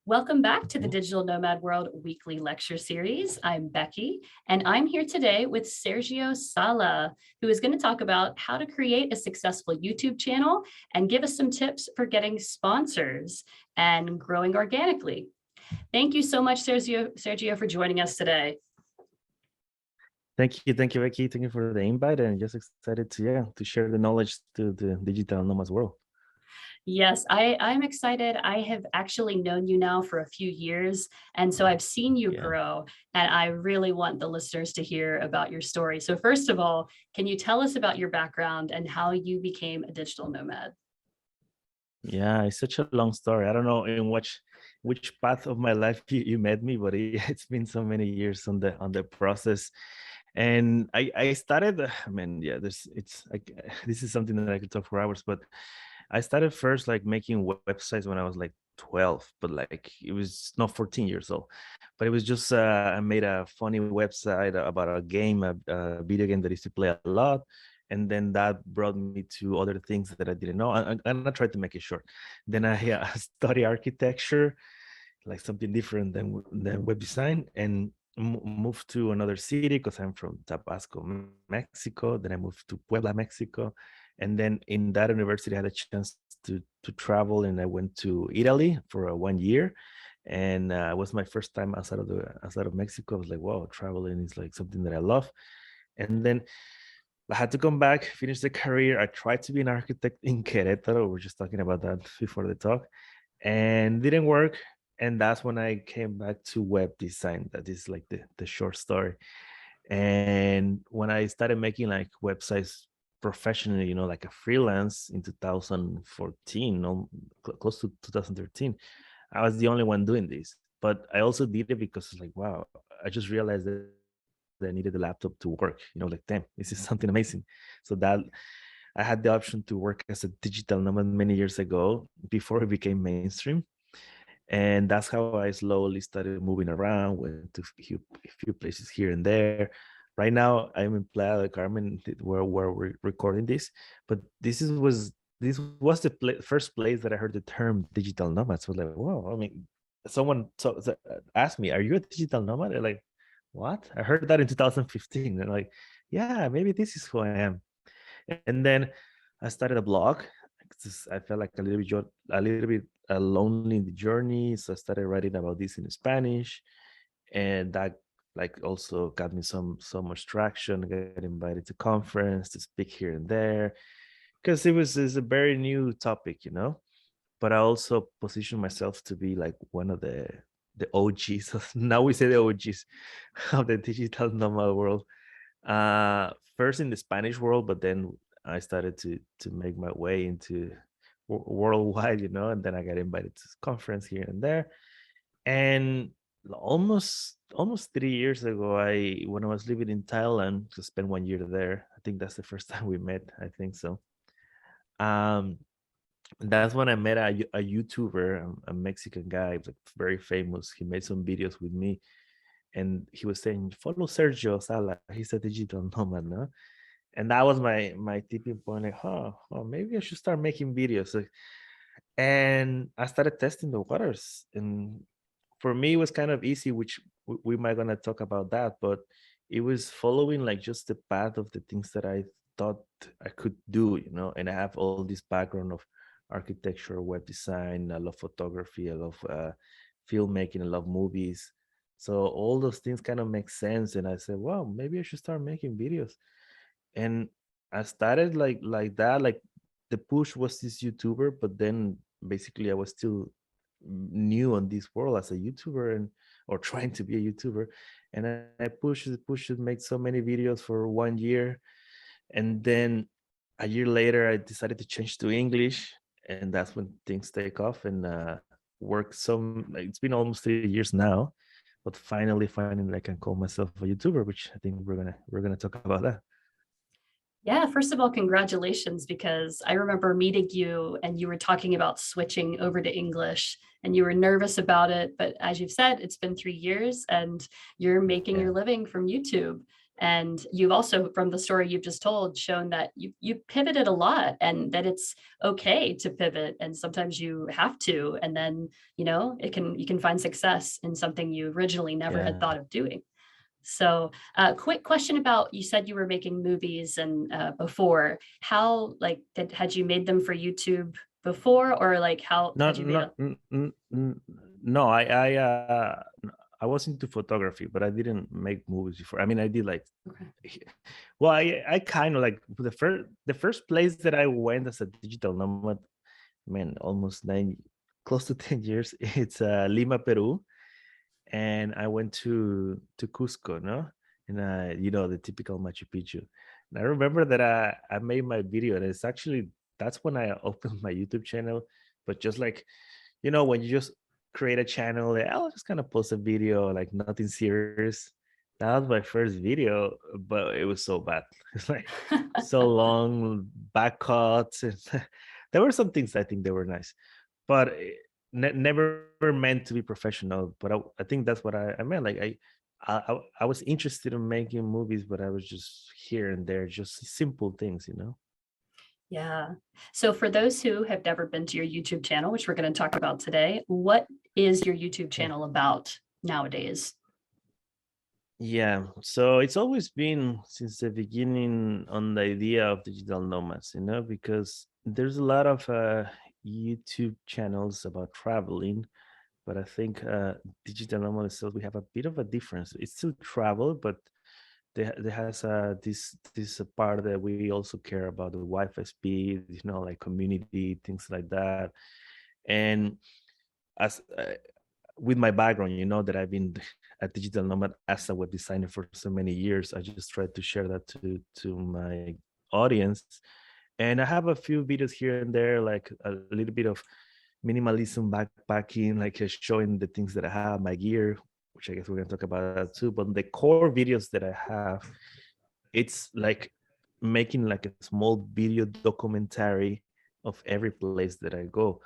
Welcome back to the Mhm. Digital Nomad World weekly lecture series. I'm Becky, and I'm here today with Sergio Sala, who is going to talk about how to create a successful YouTube channel and give us some tips for getting sponsors and growing organically. Thank you so much, Sergio, for joining us today. Thank you, Becky. Thank you for the invite, and just excited to share the knowledge to the digital nomads world. Yes, I'm excited. I have actually known you now for a few years, and so I've seen you Yeah, grow, and I really want the listeners to hear about your story. So first of all, can you tell us about your background and how you became a digital nomad? yeah. It's such a long story. I don't know in which path of my life you met me, but it's been so many years on the process. And I started. I mean, yeah. It's like this is something that I could talk for hours, but I started first like making websites when I was like 12, but like it was not 14 years old. But it was just I made a funny website about a game, a video game that I used to play a lot. And then that brought me to other things that I didn't know. And I tried to make it short. Then I study architecture, like something different than web design, and moved to another city because I'm from Tabasco, Mexico. Then I moved to Puebla, Mexico, and then in that university, I had a chance to travel, and I went to Italy for 1 year, and it was my first time outside of Mexico. I was like, wow, traveling is like something that I love, and then I had to come back, finish the career. I tried to be an architect in Querétaro. We are just talking about that before the talk, and didn't work. And that's when I came back to web design. That is like the short story. And when I started making like websites professionally, like a freelance in 2014, no, close to 2013, I was the only one doing this. But I also did it because it's like, wow, I just realized that I needed a laptop to work. Like, damn, this is something amazing. So that I had the option to work as a digital nomad many years ago before it became mainstream, and that's how I slowly started moving around, went to a few places here and there. Right now, I'm in Playa del Carmen, where we're recording this, but this was the first place that I heard the term digital nomad. So like, whoa! I mean, someone asked me, "Are you a digital nomad?" They're like, "What?" I heard that in 2015. And like, yeah, maybe this is who I am. And then I started a blog because I felt like a little bit lonely in the journey. So I started writing about this in Spanish, and that like also got me so much traction. I got invited to conference to speak here and there because it's a very new topic. But I also positioned myself to be like one of the OGs. Now we say the OGs of the digital nomad world, first in the Spanish world, but then I started to make my way into worldwide, and then I got invited to conference here and there. And almost 3 years ago, I when I was living in Thailand to spend 1 year there. I think that's the first time we met. I think so. Um, that's when I met a YouTuber, a Mexican guy, like very famous. He made some videos with me, and he was saying, "Follow Sergio Sala. He's a digital nomad, no?" And that was my tipping point. Like, oh, maybe I should start making videos. Like, and I started testing the waters. And for me, it was kind of easy, which we might gonna talk about that. But it was following like just the path of the things that I thought I could do. And I have all this background of architecture, web design. I love photography. I love filmmaking. I love movies. So all those things kind of make sense. And I said, wow, maybe I should start making videos. And I started like that. Like the push was this YouTuber, but then basically I was still new on this world as a YouTuber and or trying to be a YouTuber. And I pushed it, make so many videos for 1 year. And then a year later I decided to change to English, and that's when things take off and work some like, it's been almost 3 years now, but finally I can call myself a YouTuber, which I think we're gonna talk about that. Yeah, first of all, congratulations, because I remember meeting you and you were talking about switching over to English and you were nervous about it. But as you've said, it's been 3 years and you're making Yeah. your living from YouTube. And you've also, from the story you've just told, shown that you pivoted a lot and that it's okay to pivot. And sometimes you have to, and then, you can find success in something you originally never had Yeah. thought of doing. So, quick question about, you said you were making movies and before, how like had you made them for YouTube before, or like how No, had you made no, a no. I was into photography, but I didn't make movies before. I mean, I did like, okay. well, I kind of like the first place that I went as a digital nomad, man, almost close to 10 years. It's Lima, Peru, and I went to Cusco, no, and the typical Machu Picchu. And I remember that I made my video, and it's actually that's when I opened my YouTube channel. But just like, when you just create a channel, like, I'll just kind of post a video, like nothing serious. That was my first video, but it was so bad. It's like so long, back cuts, and there were some things I think they were nice, but never meant to be professional. But I think that's what I meant. Like I was interested in making movies, but I was just here and there, just simple things. Yeah. So for those who have never been to your YouTube channel, which we're going to talk about today, what is your YouTube Yeah. channel about nowadays? Yeah, so it's always been since the beginning on the idea of digital nomads, because there's a lot of YouTube channels about traveling, but I think digital nomad itself, we have a bit of a difference. It's still travel, but there has this part that we also care about the Wi-Fi speed, like community, things like that. And as with my background, that I've been a digital nomad as a web designer for so many years, I just tried to share that to my audience. And I have a few videos here and there, like a little bit of minimalism backpacking, like showing the things that I have, my gear, which I guess we're gonna talk about that too. But the core videos that I have, it's like making like a small video documentary of every place that I go.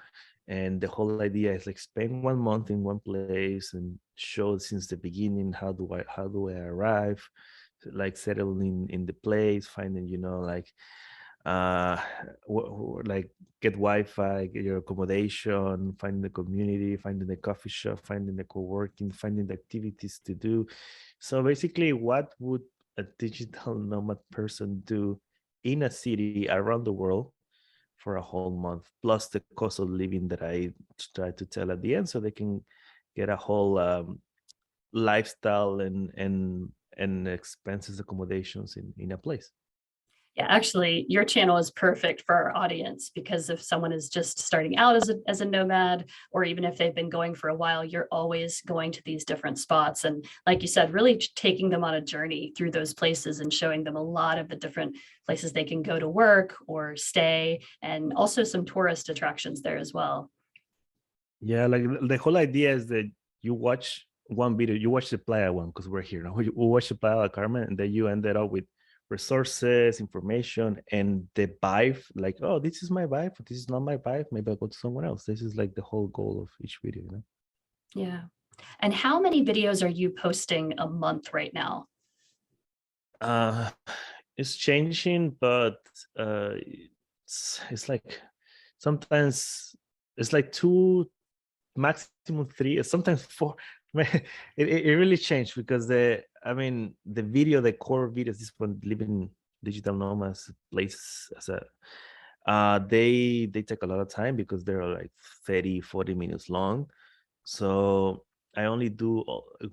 And the whole idea is like spend 1 month in one place and show since the beginning how do I arrive, like settling in the place, finding like uh like get Wi-Fi, get your accommodation, finding the community, finding the coffee shop, finding the co-working, finding the activities to do. So basically, what would a digital nomad person do in a city around the world for a whole month, plus the cost of living that I try to tell at the end, so they can get a whole lifestyle and expenses accommodations in a place. Yeah, actually, your channel is perfect for our audience because if someone is just starting out as a nomad, or even if they've been going for a while, you're always going to these different spots. And like you said, really taking them on a journey through those places and showing them a lot of the different places they can go to work or stay, and also some tourist attractions there as well. Yeah, like the whole idea is that you watch one video, you watch the Playa one because we're here now. You watch the Playa del Carmen, and then you ended up with resources, information, and the vibe. Like, oh, this is my vibe, but this is not my vibe. Maybe I'll go to someone else. This is like the whole goal of each video. Yeah. And how many videos are you posting a month right now? Uh, it's changing, but it's like sometimes it's like two, maximum three, sometimes four. It really changed because the core videos, this one living digital nomads place as a they take a lot of time because they're like 30-40 minutes long. So I only do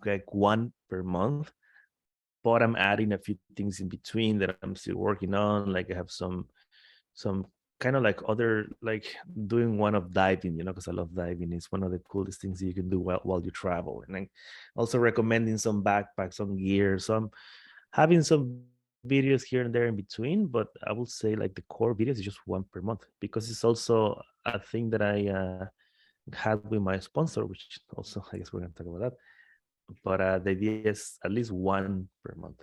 like one per month, but I'm adding a few things in between that I'm still working on. Like I have some kind of like other, like doing one of diving, because I love diving. It's one of the coolest things that you can do while you travel. And then also recommending some backpacks, some gear. So I'm having some videos here and there in between, but I will say like the core videos is just one per month because it's also a thing that I had with my sponsor, which also I guess we're gonna talk about that. But the idea is at least one per month.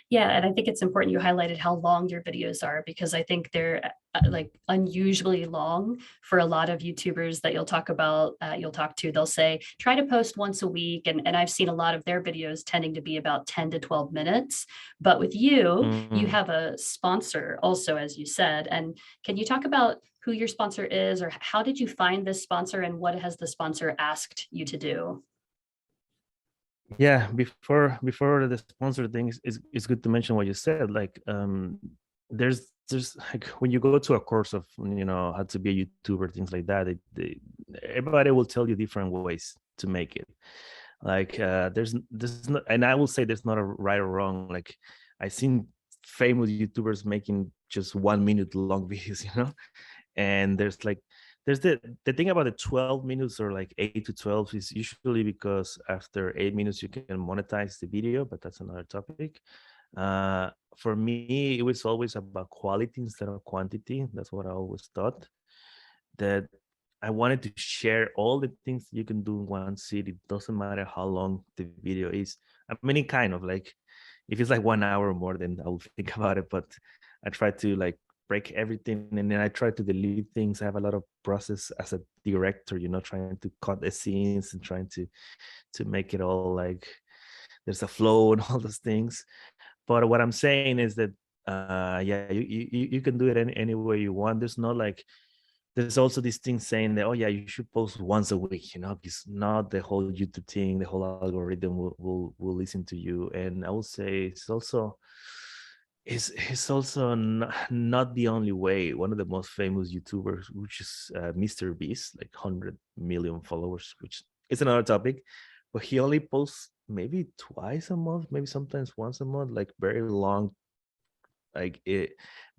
Yeah, and I think it's important you highlighted how long your videos are, because I think they're like unusually long for a lot of YouTubers that you'll talk to. They'll say, try to post once a week. And I've seen a lot of their videos tending to be about 10 to 12 minutes. But with you, you Mm. have a sponsor also, as you said. And can you talk about who your sponsor is, or how did you find this sponsor, and what has the sponsor asked you to do? Yeah, before the sponsor thing it's good to mention what you said. Like, there's like when you go to a course of, how to be a YouTuber, things like that, everybody will tell you different ways to make it. Like, there's not, and I will say there's not a right or wrong. Like, I've seen famous YouTubers making just 1 minute long videos, and there's the thing about the 12 minutes, or like 8 to 12, is usually because after 8 minutes you can monetize the video, but that's another topic. For me, it was always about quality instead of quantity. That's what I always thought, that I wanted to share all the things you can do in one sit. It doesn't matter how long the video is. I mean, it kind of like, if it's like 1 hour or more, then I will think about it. But I try to like break everything, and then I try to delete things. I have a lot of process as a director, trying to cut the scenes and trying to make it all like there's a flow and all those things. But what I'm saying is that, yeah, you can do it any way you want. There's also this thing saying that, oh yeah, you should post once a week, because not the whole YouTube thing, the whole algorithm will listen to you. And I will say it's also not the only way. One of the most famous YouTubers, which is Mr. Beast, like 100 million followers, which is another topic, but he only posts maybe twice a month, maybe sometimes once a month, like very long, like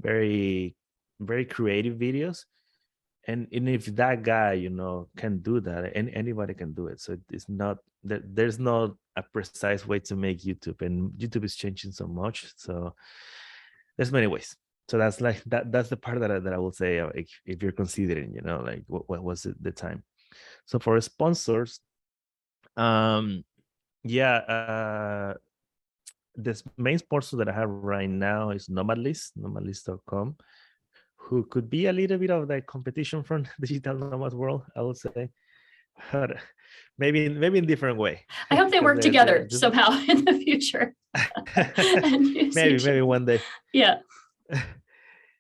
very very creative videos. And if that guy, can do that, and anybody can do it. So it's not that there's not a precise way to make YouTube, and YouTube is changing so much. So there's many ways. So that's like that's the part that I will say, if you're considering, like what was it the time. So for sponsors, um yeah, this main sponsor that I have right now is nomadlist.com, who could be a little bit of the competition from digital nomad world, I would say. But maybe in different way, I hope they because work together somehow in the future and use each maybe other. one day. Yeah.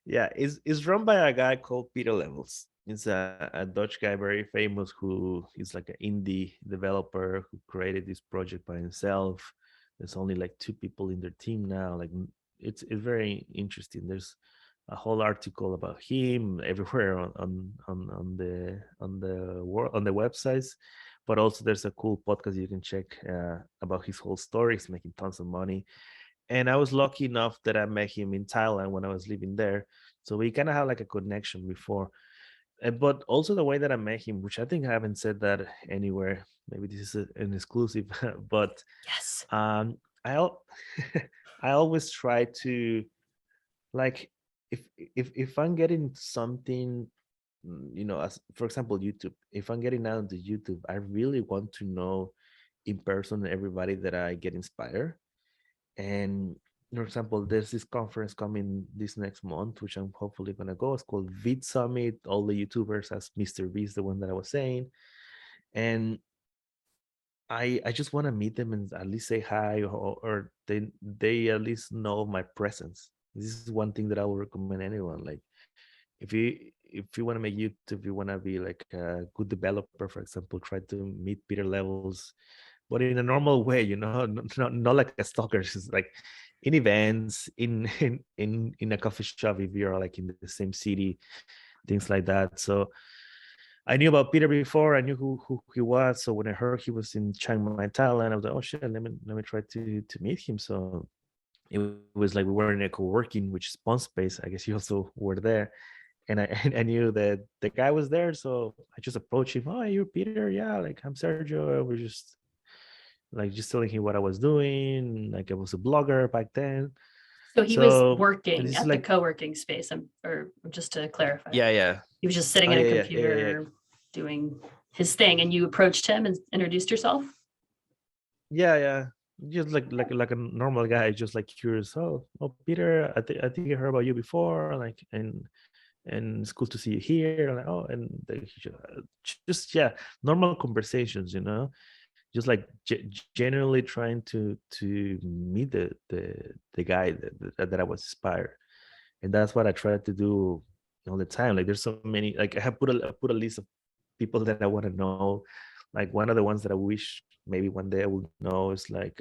Yeah, it's run by a guy called Peter Levels. He's a Dutch guy, very famous, who is like an indie developer who created this project by himself. There's only like 2 people in their team now. Like, it's very interesting. There's a whole article about him everywhere on the world, on the websites. But also there's a cool podcast you can check about his whole story. He's making tons of money, and I was lucky enough that I met him in Thailand when I was living there. So we kind of had like a connection before. But also the way that I met him, which I think I haven't said that anywhere. Maybe this is an exclusive, but Yes. um, I always try to, like, if I'm getting something, as for example YouTube. If I'm getting out into YouTube, I really want to know in person everybody that I get inspired. And for example, there's this conference coming this next month, which I'm hopefully gonna go. It's called Vid Summit. All the YouTubers, as Mr. Beast, the one that I was saying, and I just want to meet them and at least say hi, or they at least know my presence. This is one thing that I would recommend anyone. Like, if you want to make YouTube, you want to be like a good developer, for example, try to meet Peter Levels, but in a normal way, not like a stalker. It's like in events, in a coffee shop, if you're like in the same city, things like that. So I knew about Peter before. I knew who he was. So when I heard he was in Chiang Mai, Thailand, I was like, oh shit, let me try to meet him. So it was like we were in a co-working, which is Spawn Space. I guess you also were there. And I knew that the guy was there. So I just approached him. Oh, you're Peter? Yeah, like I'm Sergio. We're just telling him what I was doing. Like I was a blogger back then. So he was So working this is at the like, co-working space, or just to clarify, yeah. he was just sitting Oh at a yeah. computer doing his thing, and you approached him and introduced yourself? Yeah. just like a normal guy, just like curious. Oh, Peter, I think I heard about you before, like, and it's cool to see you here. And like, oh, and just yeah, normal conversations, just like genuinely trying to meet the guy that I was inspired, and that's what I try to do all the time. Like there's so many, like I put a list of people that I want to know. Like one of the ones that I wish maybe one day I will know is like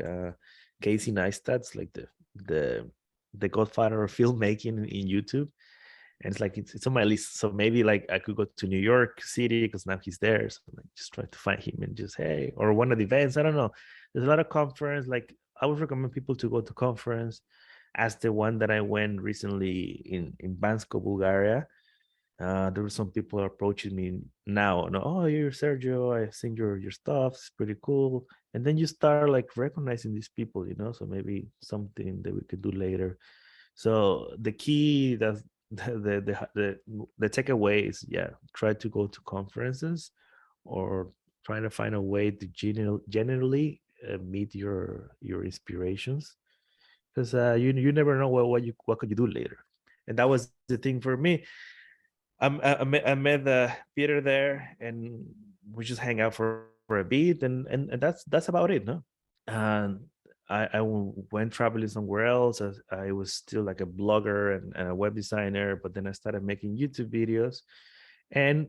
Casey Neistat's, like the the godfather of filmmaking in YouTube. And it's like it's on my list. So maybe like I could go to New York City because now he's there. So I'm like just try to find him and just hey, or one of the events. I don't know. There's a lot of conference. Like I would recommend people to go to conference. As the one that I went recently in Bansko, Bulgaria. There were some people approaching me now. No, oh, you're Sergio. I've seen your stuff. It's pretty cool. And then you start like recognizing these people, So maybe something that we could do later. So the key that the takeaway is, yeah, try to go to conferences or try to find a way to generally meet your inspirations, because you never know what could you do later. And that was the thing for me. I met Peter there, and we just hang out for a bit, and that's about it, no? And I went traveling somewhere else. I was still like a blogger and a web designer, but then I started making YouTube videos, and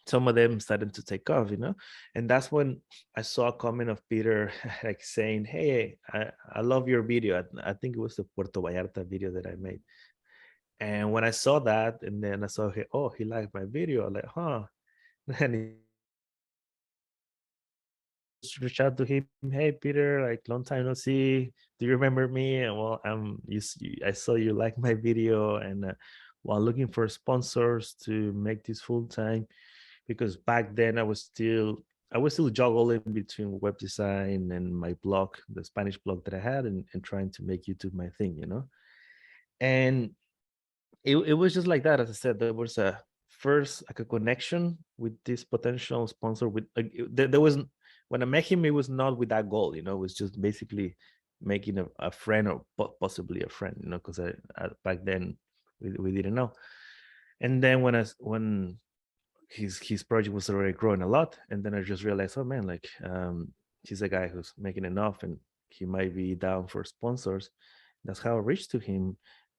some of them started to take off. And that's when I saw a comment of Peter like saying, hey, I love your video. I think it was the Puerto Vallarta video that I made. And when I saw that, and then I saw, oh, he liked my video, I'm like, huh. And reach out to him, hey Peter, like long time no see, do you remember me? And well, I saw you like my video, and while looking for sponsors to make this full time, because back then I was still juggling between web design and my blog, the Spanish blog that I had, and trying to make YouTube my thing. And it was just like that. As I said, there was a first like a connection with this potential sponsor. With like, there wasn't, when I met him, it was not with that goal. It was just basically making a friend, or possibly a friend. Because I back then we didn't know. And then when his project was already growing a lot, and then I just realized, oh man, like he's a guy who's making enough, and he might be down for sponsors. That's how I reached to him.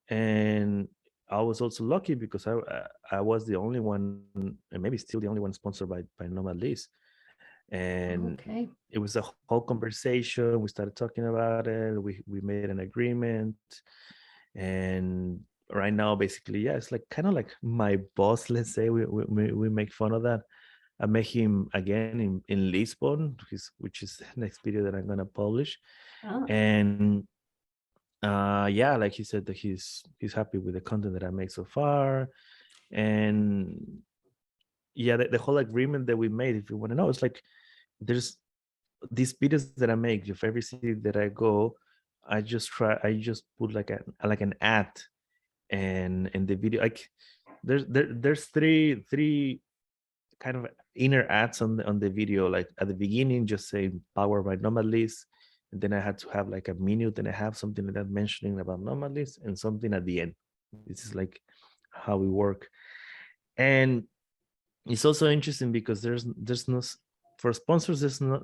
And I was also lucky because I was the only one, and maybe still the only one sponsored by Nomad. And Okay. it was a whole conversation. We started talking about it. We made an agreement, and right now, basically, yeah, it's like kind of like my boss. Let's say we make fun of that. I met him again in Lisbon, which is the next video that I'm gonna publish. Oh, And yeah, like he said that he's happy with the content that I make so far. And yeah, the whole agreement that we made, if you want to know, it's like there's these videos that I make. If every city that I go, I just put like an ad, and in the video, like there's three kind of inner ads on the video. Like at the beginning, just say power by Nomad, and then I had to have like a minute and a half, something like that, mentioning about Nomad, and something at the end. This is like how we work. And it's also interesting because there's no for sponsors, there's not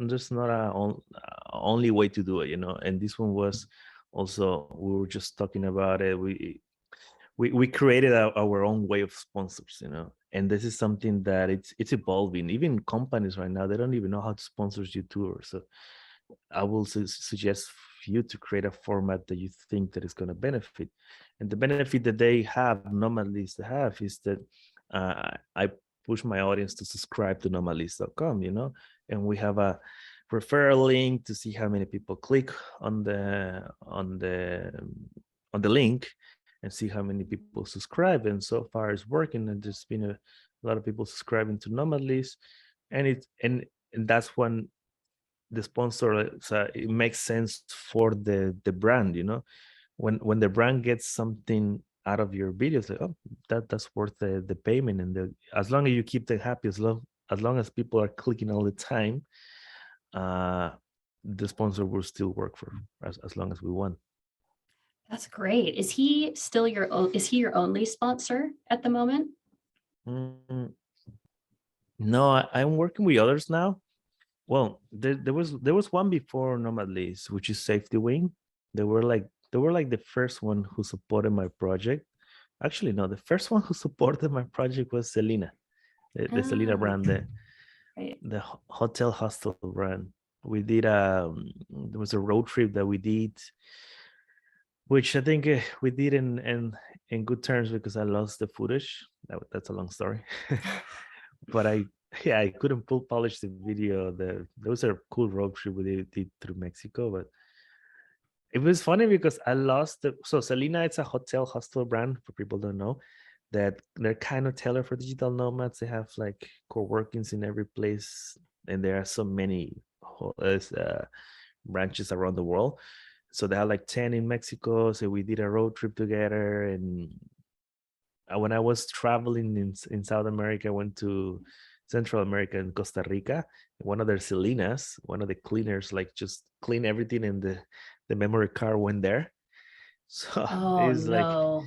only way to do it. And this one was also, we were just talking about it. We created our own way of sponsors. And this is something that it's evolving. Even companies right now, they don't even know how to sponsor YouTubers. So I will suggest you to create a format that you think that is going to benefit. And the benefit that they have, Nomadlist have, is that I push my audience to subscribe to nomadlist.com. And we have a referral link to see how many people click on the link, and see how many people subscribe. And so far it's working, and there's been a lot of people subscribing to Nomadlist. And that's when the sponsor, it makes sense for the brand. When the brand gets something out of your videos, like, oh, that's worth the payment. And as long as you keep them happy, as long as people are clicking all the time, uh the sponsor will still work for as long as we want. That's great. Is he still is he your only sponsor at the moment? Mm, no, I'm working with others now. Well, there was one before Nomad, which is Safety Wing. They were like the first one who supported my project. Actually, no, the first one who supported my project was Selena, the Selena Ah, brand, the right. the hotel hostel brand. We did there was a road trip that we did, which I think we did in good terms because I lost the footage. That's a long story. But yeah, I couldn't polish the video. There was a cool road trip we did through Mexico, but it was funny because I lost the. So Selena, it's a hotel hostel brand for people who don't know, that they're kind of tailored for digital nomads. They have like co-workings in every place, and there are so many branches around the world. So they have like 10 in Mexico. So we did a road trip together, and when I was traveling in South America, I went to Central America and Costa Rica. One of their Selenas, one of the cleaners, like just clean everything, and the memory card went there. So Oh it's like, no.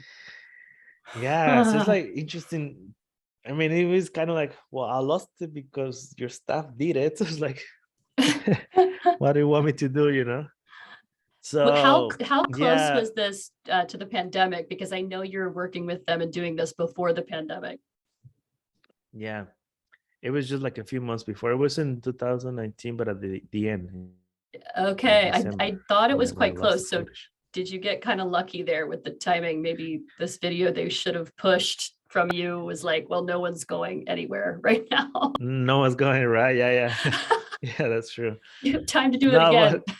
yeah, so it's like interesting. I mean, it was kind of like, well, I lost it because your staff did it. So it's like, what do you want me to do, So How close yeah, was this to the pandemic? Because I know you're working with them and doing this before the pandemic. yeah. It was just like a few months before. It was in 2019, but at the end, in Okay, I December, thought it when was I quite lost the close. So footage. did you get kind of lucky there with the timing? Maybe this video they should have pushed from you was like, well, no one's going anywhere right now. No one's going right. Yeah, yeah, yeah. That's true. You have time to do it No, again. but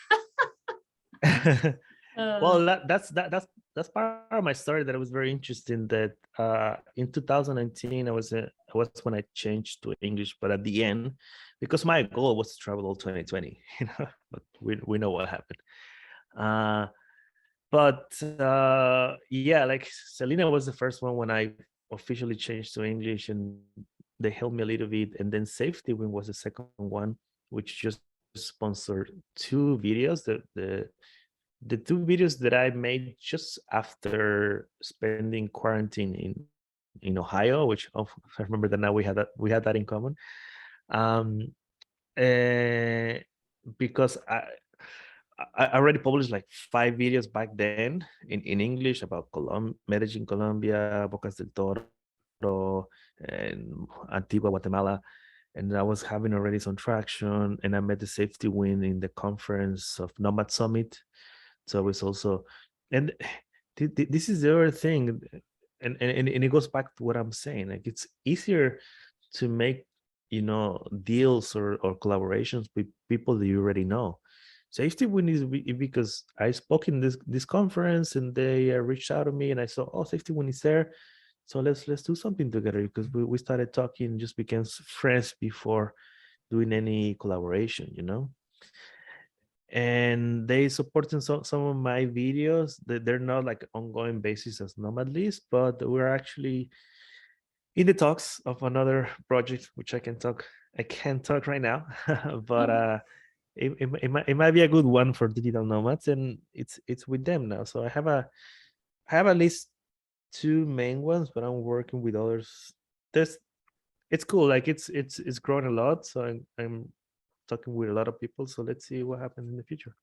Uh, well, that's part of my story that was very interesting. That in 2019, I was when I changed to English, but at the end, because my goal was to travel all 2020, but we know what happened. Uh, but yeah, like Selena was the first one when I officially changed to English, and they helped me a little bit. And then Safety Wing was the second one, which just sponsored two videos. The two videos that I made just after spending quarantine in Ohio, which I remember that now we had that in common. Um, uh, because I already published like 5 videos back then in English about Medellin, Colombia, Bocas del Toro, and Antigua, Guatemala. And I was having already some traction, and I met the Safety Win in the conference of Nomad Summit. So it's also, and this is the other thing, and it goes back to what I'm saying. Like it's easier to make deals or collaborations with people that you already know. Safety Win is because I spoke in this conference, and they reached out to me, and I saw, oh, Safety Win is there, so let's do something together, because we started talking, just became friends before doing any collaboration. And they supporting some of my videos. They're not like ongoing basis as Nomad List, but we're actually in the talks of another project, which I can't talk right now. But oh, it might be a good one for digital nomads, and it's with them now. So I have at least two main ones, but I'm working with others. There's It's cool, like it's grown a lot, so I'm talking with a lot of people. So let's see what happens in the future.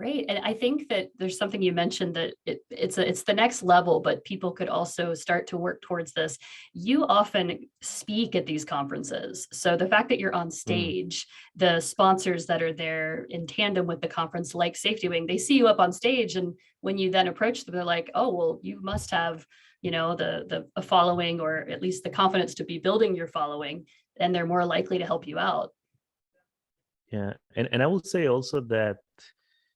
great. And I think that there's something you mentioned that it's the next level, but people could also start to work towards this. You often speak at these conferences. So the fact that you're on Mm. stage, the sponsors that are there in tandem with the conference, like Safety Wing, they see you up on stage. And when you then approach them, they're like, oh, well, you must have, the a following, or at least the confidence to be building your following, and they're more likely to help you out. Yeah, and I would say also that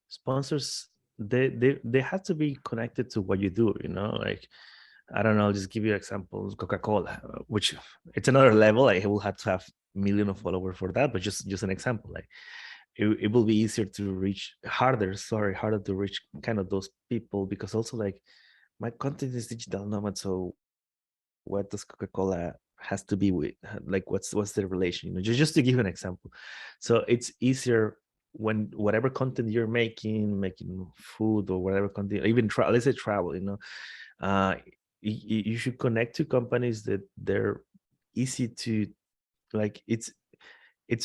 sponsors, they have to be connected to what you do. Like, I don't know, I'll just give you examples. Coca-Cola, which it's another level. I will have to have million of followers for that, but just an example. Like, it will be easier to reach, harder to reach kind of those people, because also, like, my content is digital nomad. So what does Coca-Cola has to be with, like, what's the relation, just to give an example. So it's easier when whatever content you're making food or whatever content, even let's say travel, uh, you should connect to companies that they're easy to, like, it's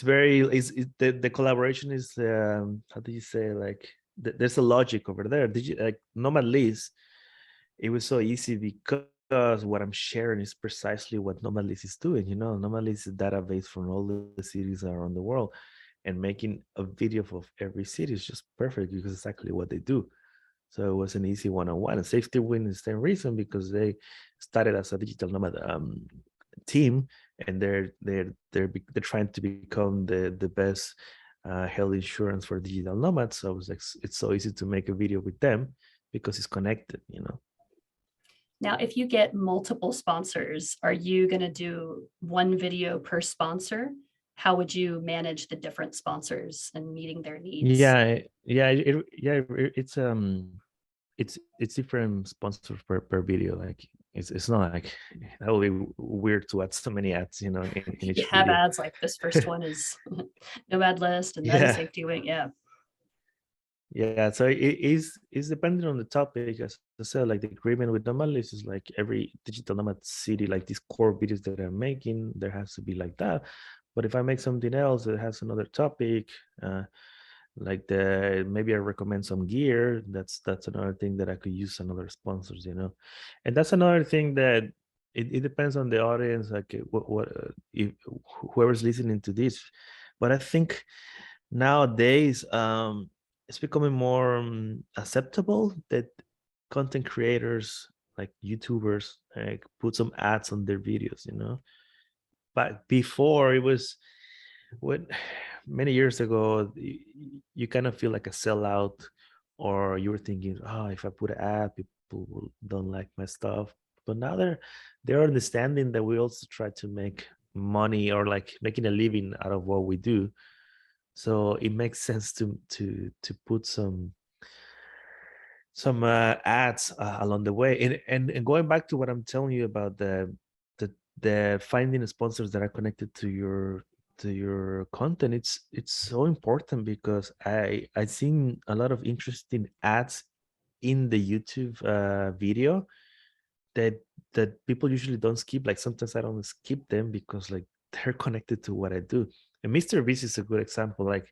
very, the collaboration is, how do you say, like, there's a logic over there. Did you like Nomad List? It was so easy because what I'm sharing is precisely what Nomad List is doing. Nomad List is a database from all the cities around the world, and making a video of every city is just perfect because it's exactly what they do. So it was an easy one-on-one. And Safety Win is the same reason, because they started as a digital nomad team, and they're trying to become the best health insurance for digital nomads. So it's so easy to make a video with them because it's connected. Now, if you get multiple sponsors, are you going to do one video per sponsor? How would you manage the different sponsors and meeting their needs? It's different sponsors per video. Like it's not like that would be weird to add so many ads, in You each have video. ads like this first one is Nomad List and then Yeah. Safety Wing. Yeah. Yeah, so it's depending on the topic. As I said, like the agreement with Nomad List is like every digital nomad city, like these core videos that I'm making, there has to be like that. But if I make something else that has another topic, uh, like maybe I recommend some gear, that's another thing that I could use another sponsors. And that's another thing that it depends on the audience, like what if whoever's listening to this. But I think nowadays it's becoming more acceptable that content creators like YouTubers like put some ads on their videos. But before, it was, when many years ago, you kind of feel like a sellout, or you were thinking, oh, if I put an ad, people don't like my stuff. But now they're understanding that we also try to make money, or like making a living out of what we do. So it makes sense to put some ads along the way. And going back to what I'm telling you about the finding sponsors that are connected to your content, it's so important, because I seen a lot of interesting ads in the YouTube video that people usually don't skip. Like sometimes I don't skip them because like they're connected to what I do. And Mr. Beast is a good example. Like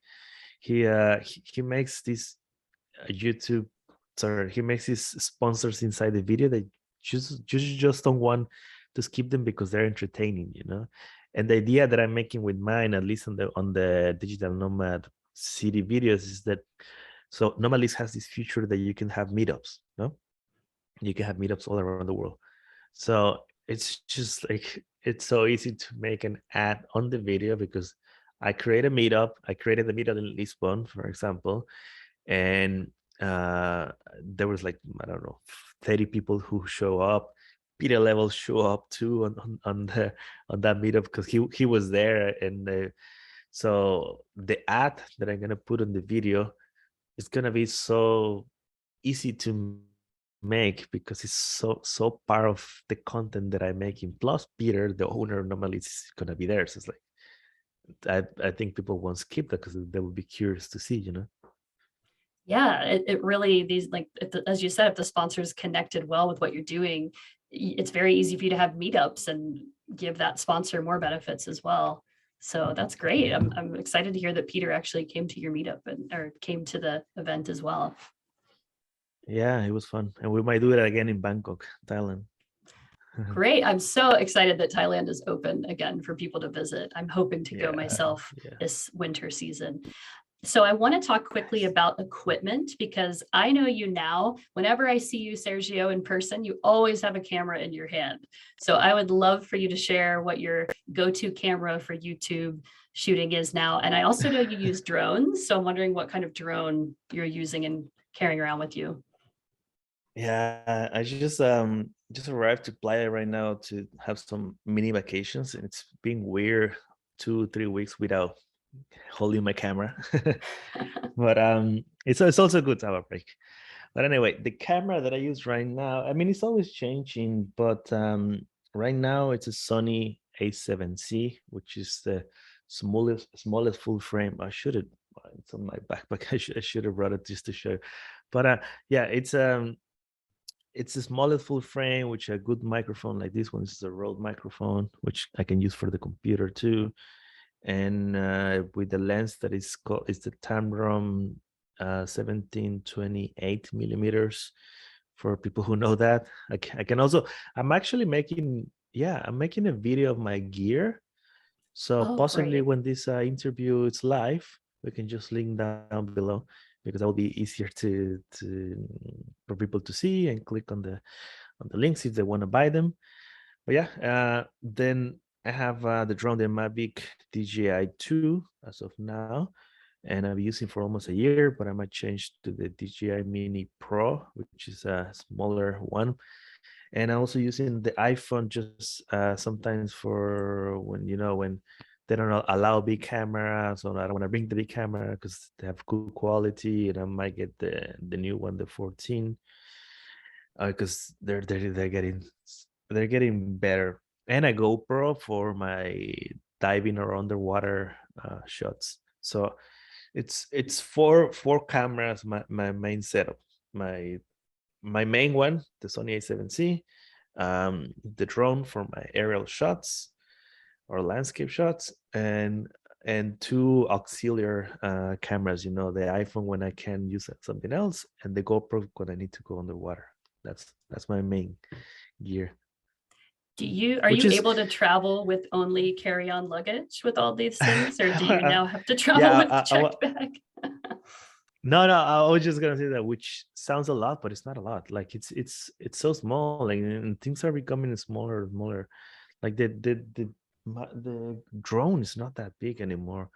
he makes this YouTube, sorry, he makes his sponsors inside the video that just don't want to skip them because they're entertaining. And the idea that I'm making with mine, at least on the digital nomad city videos, is that, so Nomad List has this feature that you can have meetups, no? You can have meetups all around the world. So it's just like, it's so easy to make an ad on the video, because I created the meetup in Lisbon, for example, and there was like, I don't know, 30 people who show up. Peter Level show up too on that meetup, because he was there. And so the ad that I'm gonna put on the video is gonna be so easy to make, because it's so part of the content that I'm making. Plus Peter, the owner, normally is gonna be there. So it's like, I think people won't skip that because they will be curious to see. Yeah, it really, these like as you said, if the sponsors connected well with what you're doing, it's very easy for you to have meetups and give that sponsor more benefits as well. So that's great. I'm excited to hear that Peter actually came to your meetup or came to the event as well. Yeah, it was fun, and we might do it again in Bangkok, Thailand. Great. I'm so excited that Thailand is open again for people to visit. I'm hoping to go Yeah, myself yeah. this winter season. So I want to talk quickly about equipment, because I know you now. Whenever I see you, Sergio, in person, you always have a camera in your hand. So I would love for you to share what your go-to camera for YouTube shooting is now. And I also know you use drones. So I'm wondering what kind of drone you're using and carrying around with you. Yeah, I just arrived to Playa right now to have some mini vacations, and it's been weird 2-3 weeks without holding my camera. But it's also good to have a break. But anyway, the camera that I use right now, I mean, it's always changing, but right now it's a Sony A7C, which is the smallest full frame. it's on my backpack. I should have brought it just to show. But yeah, it's a smallest full frame, which a good microphone like this one. This is a Rode microphone, which I can use for the computer too. And with the lens that is called, it's the Tamron 17-28 millimeters. For people who know that, I can also, I'm actually making, yeah, I'm making a video of my gear. So Oh, possibly great. when this interview is live, we can just link down below, because that will be easier to for people to see and click on the links if they want to buy them. But yeah, then I have the drone, the Mavic DJI 2 as of now, and I've been using for almost a year, but I might change to the DJI Mini Pro, which is a smaller one. And I'm also using the iPhone just sometimes for when, when they don't allow big cameras, so I don't want to bring the big camera because they have good quality, and I might get the new one, the 14, because they're getting better. And a GoPro for my diving or underwater shots. So it's four cameras, my main setup. My main one, the Sony A7C, the drone for my aerial shots or landscape shots, and two auxiliary cameras. The iPhone when I can use something else, and the GoPro when I need to go underwater. That's my main gear. Are Which you is, able to travel with only carry-on luggage with all these things, or do you now have to travel yeah, with checked bag? no, I was just gonna say that, which sounds a lot, but it's not a lot. Like it's so small, like, and things are becoming smaller and smaller. Like the drone is not that big anymore.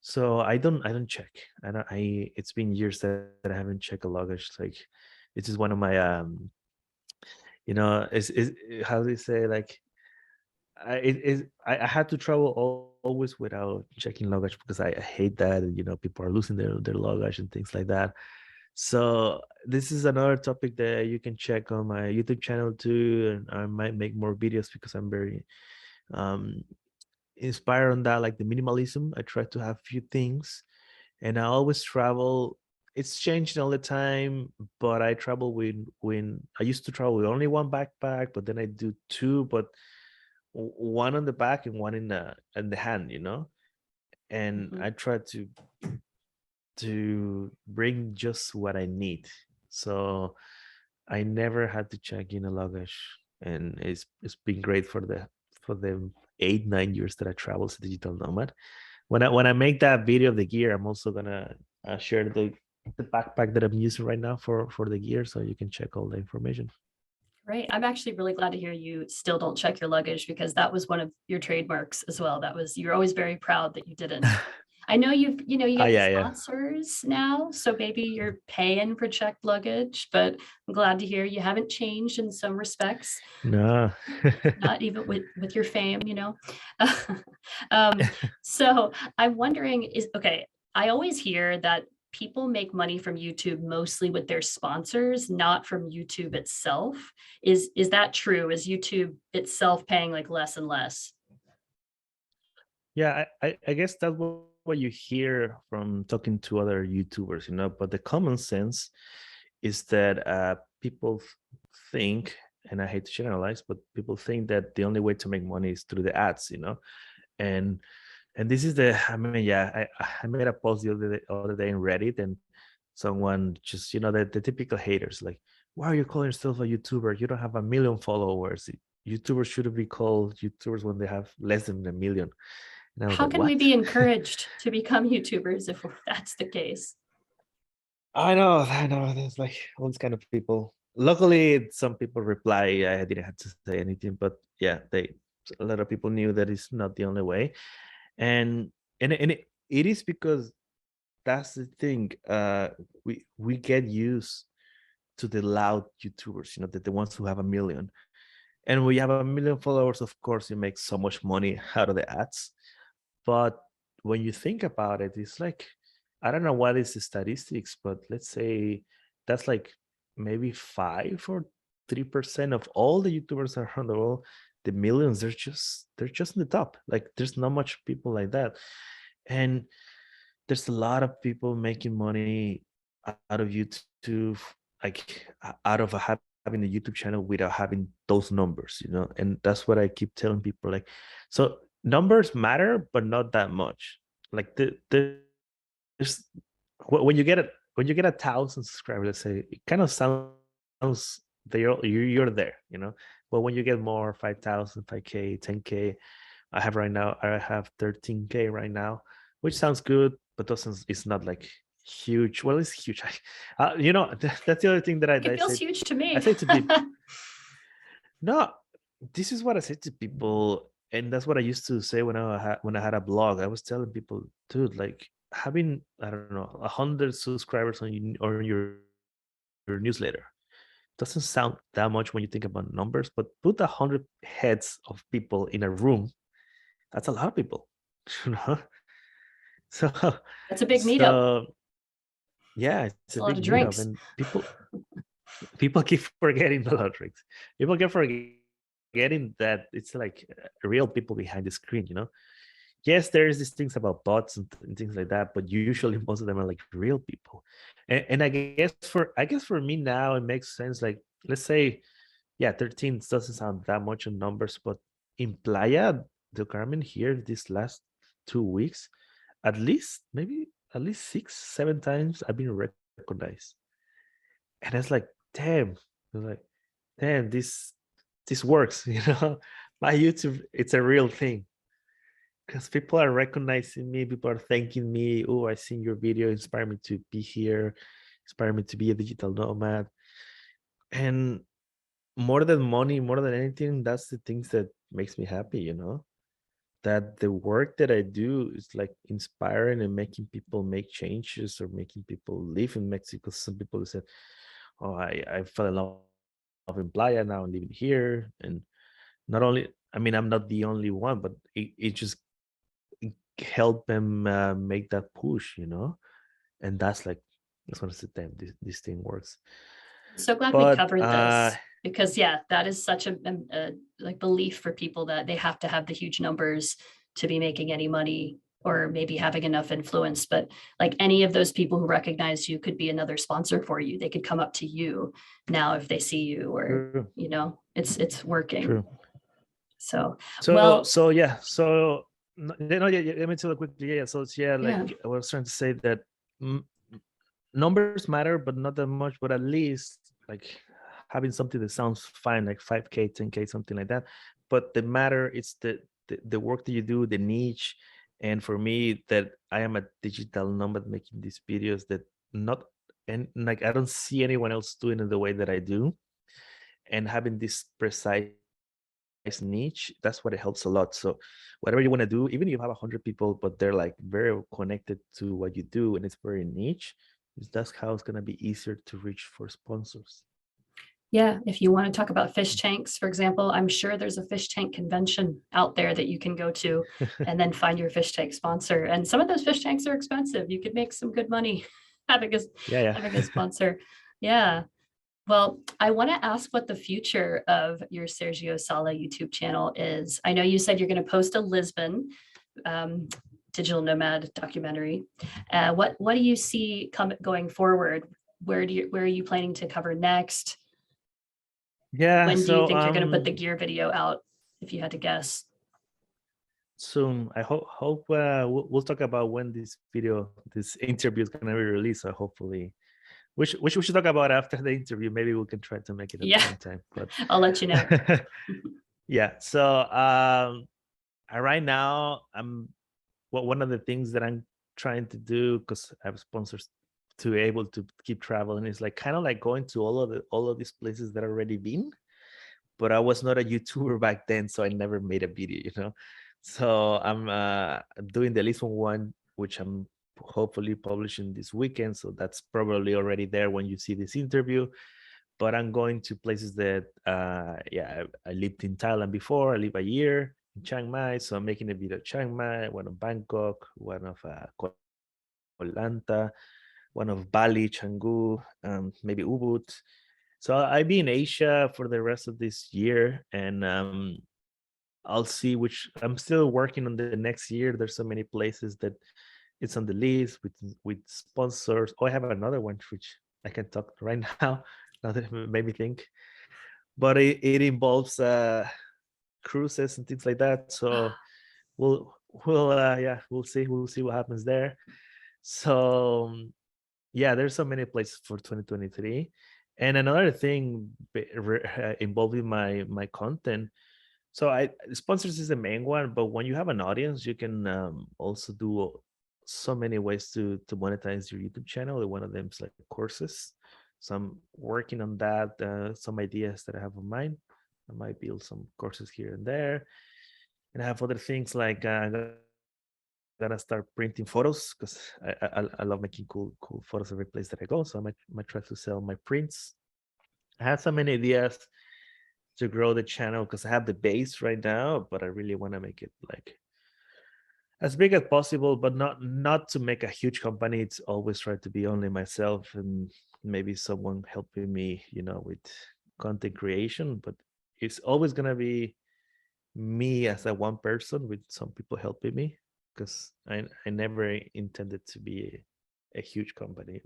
So I don't check. It's been years that I haven't checked a luggage. Like, this is one of my is how do you say, like, I had to travel always without checking luggage, because I hate that. And, people are losing their luggage and things like that. So this is another topic that you can check on my YouTube channel too, and I might make more videos because I'm very um inspired on that, like the minimalism. I try to have few things, and I always travel. It's changing all the time, but I travel when I used to travel with only one backpack, but then I do two, but one on the back and one in the hand, and Mhm. I try to bring just what I need. So I never had to check in a luggage, and it's been great for the 8-9 years that I travel as a digital nomad. When I make that video of the gear, I'm also gonna share the backpack that I'm using right now for the gear, so you can check all the information. Right. I'm actually really glad to hear you still don't check your luggage, because that was one of your trademarks as well. You're always very proud that you didn't. I know you Ah, get yeah, yeah. sponsors now, so maybe you're paying for checked luggage, but I'm glad to hear you haven't changed in some respects, No. not even with your fame. Um, so I'm wondering, okay, I always hear that people make money from YouTube mostly with their sponsors, not from YouTube itself. Is that true? Is YouTube itself paying like less and less? Yeah, I guess that's what you hear from talking to other YouTubers, but the common sense is that people think, and I hate to generalize, but people think that the only way to make money is through the ads. And and this is I mean, yeah, I made a post the other day in Reddit, and someone just, the typical haters, like, why are you calling yourself a YouTuber? You don't have a million followers. YouTubers shouldn't be called YouTubers when they have less than a million. And I was How like, can we what? be encouraged to become YouTubers if that's the case? I know. There's like all these kind of people. Luckily, some people reply. I didn't have to say anything, but yeah, a lot of people knew that it's not the only way, and it is because that's the thing. We get used to the loud YouTubers, the ones who have a million, and when you have a million followers, of course, you make so much money out of the ads. But when you think about it, it's like, I don't know what is the statistics, but let's say that's like maybe 5 or 3% of all the YouTubers around the world. The millions, they're just in the top. Like, there's not much people like that. And there's a lot of people making money out of YouTube, like out of having a YouTube channel without having those numbers, and that's what I keep telling people. Like, so numbers matter, but not that much. Like there's when you get a 1,000 subscribers, let's say, it kind of sounds you're there, but when you get more, 5,000, 5K, 10K, I have 13K right now, which sounds good, but doesn't it's not like huge. Well, it's huge. That's the other thing that It I feels say. huge to I me. say to people, no, this is what I say to people, and that's what I used to say when I had a blog. I was telling people, dude, like having, I don't know, 100 subscribers on your newsletter doesn't sound that much when you think about numbers, but put 100 heads of people in a room. That's a lot of people, you know. So, That's a big meetup. so yeah, it's It's a a lot big of meetup, drinks. and people keep forgetting the lotteries. People keep forgetting that it's like real people behind the screen. Yes, there's these things about bots and things like that, but usually most of them are like real people. And I guess for me now it makes sense. Like, let's say, yeah, 13 doesn't sound that much in numbers, but in Playa del Carmen here this last 2 weeks, at least maybe at least 6, 7 times I've been recognized. And it's like, damn, it's like, damn, this works, My YouTube, it's a real thing. Because people are recognizing me, people are thanking me. Oh, I seen your video, inspired me to be here, inspired me to be a digital nomad. And more than money, more than anything, that's the things that makes me happy. That the work that I do is like inspiring and making people make changes or making people live in Mexico. Some people said, oh, I fell in love in Playa, now I'm living here. And not only, I mean, I'm not the only one, but it just helped them make that push. And that's when I said, damn, this thing works. I'm so glad we But covered this because yeah, that is such a like belief for people that they have to have the huge numbers to be making any money or maybe having enough influence. But like any of those people who recognize you could be another sponsor for you. They could come up to you now if they see you or true, it's working. true. So So well, so yeah, so yeah, let me tell you quickly. Yeah, so it's, yeah, yeah. like I was trying to say that mm, numbers matter, but not that much. But at least like having something that sounds fine, like 5K, 10K, something like that. But the matter is the work that you do, the niche. And for me, that I am a digital nomad making these videos that not and like I don't see anyone else doing it the way that I do. And having this precise niche, that's what it helps a lot. So whatever you want to do, even if you have 100 people but they're like very connected to what you do and it's very niche, that's how it's going to be easier to reach for sponsors. Yeah, if you want to talk about fish tanks, for example, I'm sure there's a fish tank convention out there that you can go to and then find your fish tank sponsor. And some of those fish tanks are expensive. You could make some good money having a Yeah, having a yeah. sponsor. Yeah. Well, I want to ask what the future of your Sergio Sala YouTube channel is. I know you said you're going to post a Lisbon um, digital nomad documentary. What do you see going forward? Where are you planning to cover next? Yeah, When do you so think you're going to put the gear video out, if you had to guess? soon. I hope we'll talk about when this interview is going to be released. So hopefully we should talk about after the interview. Maybe we can try to make it at the Yeah, same time. But I'll let you know. yeah, so right now one of the things that I'm trying to do, because I have sponsors, to be able to keep traveling, is like kind of like going to all of these places that I've already been, but I was not a YouTuber back then, so I never made a video. So I'm doing the Lisbon one, which I'm hopefully publishing this weekend. So that's probably already there when you see this interview. But I'm going to places that, yeah, I lived in Thailand before. I lived a year in Chiang Mai, so I'm making a video of Chiang Mai, one of Bangkok, one of Koh Lanta, one of Bali, Canggu, maybe Ubud. So I'll be in Asia for the rest of this year, and I'll see which. I'm still working on the next year. There's so many places that it's on the list with sponsors. Oh, I have another one which I can talk right now. Now that it made me think, but it involves cruises and things like that. So we'll see what happens there. So yeah, there's so many places for 2023. And another thing involving my content. So I sponsors is the main one, but when you have an audience, you can also do so many ways to monetize your YouTube channel. One of them is like courses. So I'm working on that. Some ideas that I have in mind. I might build some courses here and there, and I have other things like I'm gonna start printing photos because I love making cool photos every place that I go. So I might try to sell my prints. I have so many ideas to grow the channel because I have the base right now, but I really want to make it like as big as possible, but not to make a huge company. It's always try to be only myself and maybe someone helping me, with content creation. But it's always gonna be me as a one person with some people helping me because I never intended to be a huge company.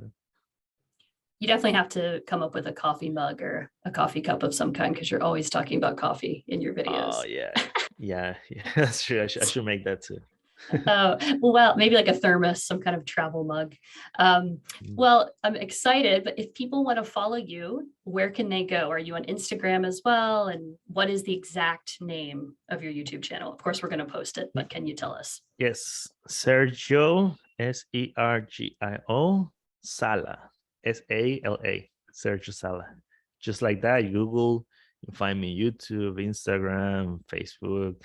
You definitely have to come up with a coffee mug or a coffee cup of some kind because you're always talking about coffee in your Oh videos. yeah, that's true. I should make that too. Oh, well, maybe like a thermos, some kind of travel mug. Mm. Well, I'm excited, but if people want to follow you, where can they go? Are you on Instagram as well? And what is the exact name of your YouTube channel? Of course, we're going to post it, but can you tell us? Yes, Sergio, Sergio, Sala, Sala, Sergio Sala. Just like that, you Google, you find me YouTube, Instagram, Facebook,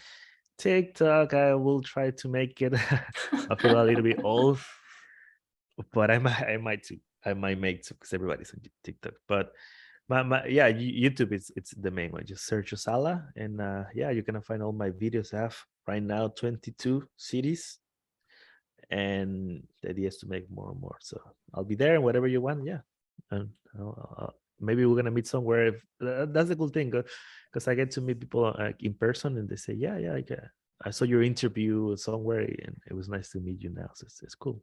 TikTok. I will try to make it. I feel a little bit old, but I might make two because everybody's on TikTok. But yeah, YouTube it's the main one. Just search Sala, and yeah, you're gonna find all my videos. I have right now 22 cities, and the idea is to make more and more. So I'll be there, and whatever you want, yeah. And maybe we're gonna meet somewhere. That's a cool thing, because I get to meet people in person, and they say, yeah, I saw your interview somewhere, and it was nice to meet you now. So it's cool.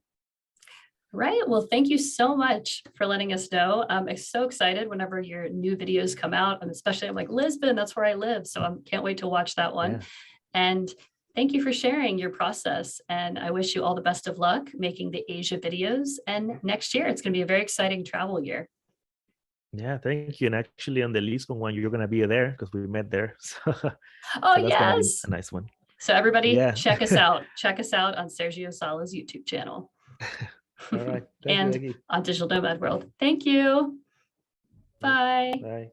Right. Well, thank you so much for letting us know. I'm so excited whenever your new videos come out, and especially I'm like Lisbon, that's where I live. So I can't wait to watch that one. Yeah. And thank you for sharing your process. And I wish you all the best of luck making the Asia videos. And next year, it's going to be a very exciting travel year. Yeah, thank you. And actually, on the Lisbon one, you're gonna be there because we met there. Oh, So that's gonna be yes. a nice one. So everybody Yeah. check us out. Check us out on Sergio Sala's YouTube channel. All right. Thank you, And Aggie. on Digital Nomad World. Thank you. Yep. Bye. Bye.